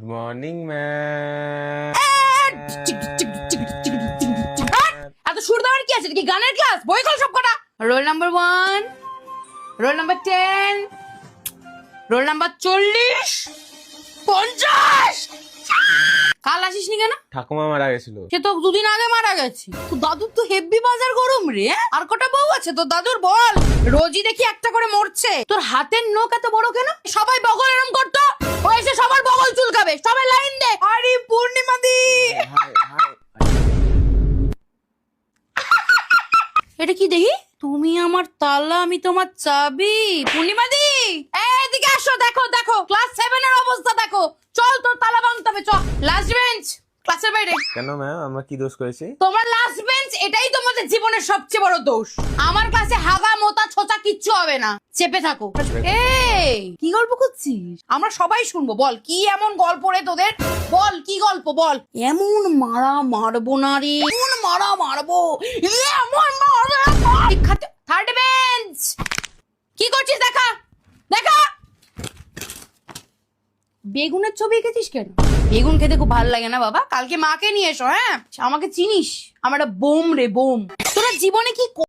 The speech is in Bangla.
Morning ma'am. এত সুর দেওয়ার কি আছে? কি গানের ক্লাস? বই খোল সব কটা। Roll number 1, roll number 10, roll number 40, 50। কাল আসিসনি কেন? ঠাকুমা মারা গেছিল। সে তো দুদিন আগে মারা গেছে। তো দাদুর তো হেভি বাজার গরম রে। আর কটা বউ আছে তোর দাদুর বল? রোজই দেখি একটা করে মরছে। তোর হাতের নখ এত বড় কেন? সবাই বগল এরম করতো, ও এসে সবার বগল চুলকাবে। সবাই লাইন দে। আরে পূর্ণিমা দি, এটা কি দেখি? তুমি আমার তালা, আমি তোমার চাবি। পূর্ণিমা দি, এদিকে আসো। দেখো দেখো ক্লাস 7 এর অবস্থা দেখো। চল তোর তালা ভাঙতে হবে। চল লাস্ট বেঞ্চ, ক্লাসের বাইরে। কেন ম্যাম, আমরা কি দোষ করেছি? তোমার লাস্ট বেঞ্চ, এটাই তোমাদের জীবনের সবচেয়ে বড় দোষ। আমার ক্লাসে হাগা মোতা ছোচা কিচ্ছু হবে না। চেপে থাকো। এই কি গল্প করছিস? আমরা সবাই শুনবো। বল কি এমন গল্প রে তোদের? বল কি গল্প বল। এমন মারা মারবো না রে, এমন মারা মারবো, এমন মারা। থার্ড বেঞ্চ, কি করছিস? দেখা দেখা। বেগুনের ছবি এঁকেছিস কেন? বেগুন খেতে খুব ভালো লাগে না বাবা? কালকে মাকে নিয়ে এসো। হ্যাঁ, আমাকে চিনিস? আমার একটা বোম রে, বোম। তোরা জীবনে কি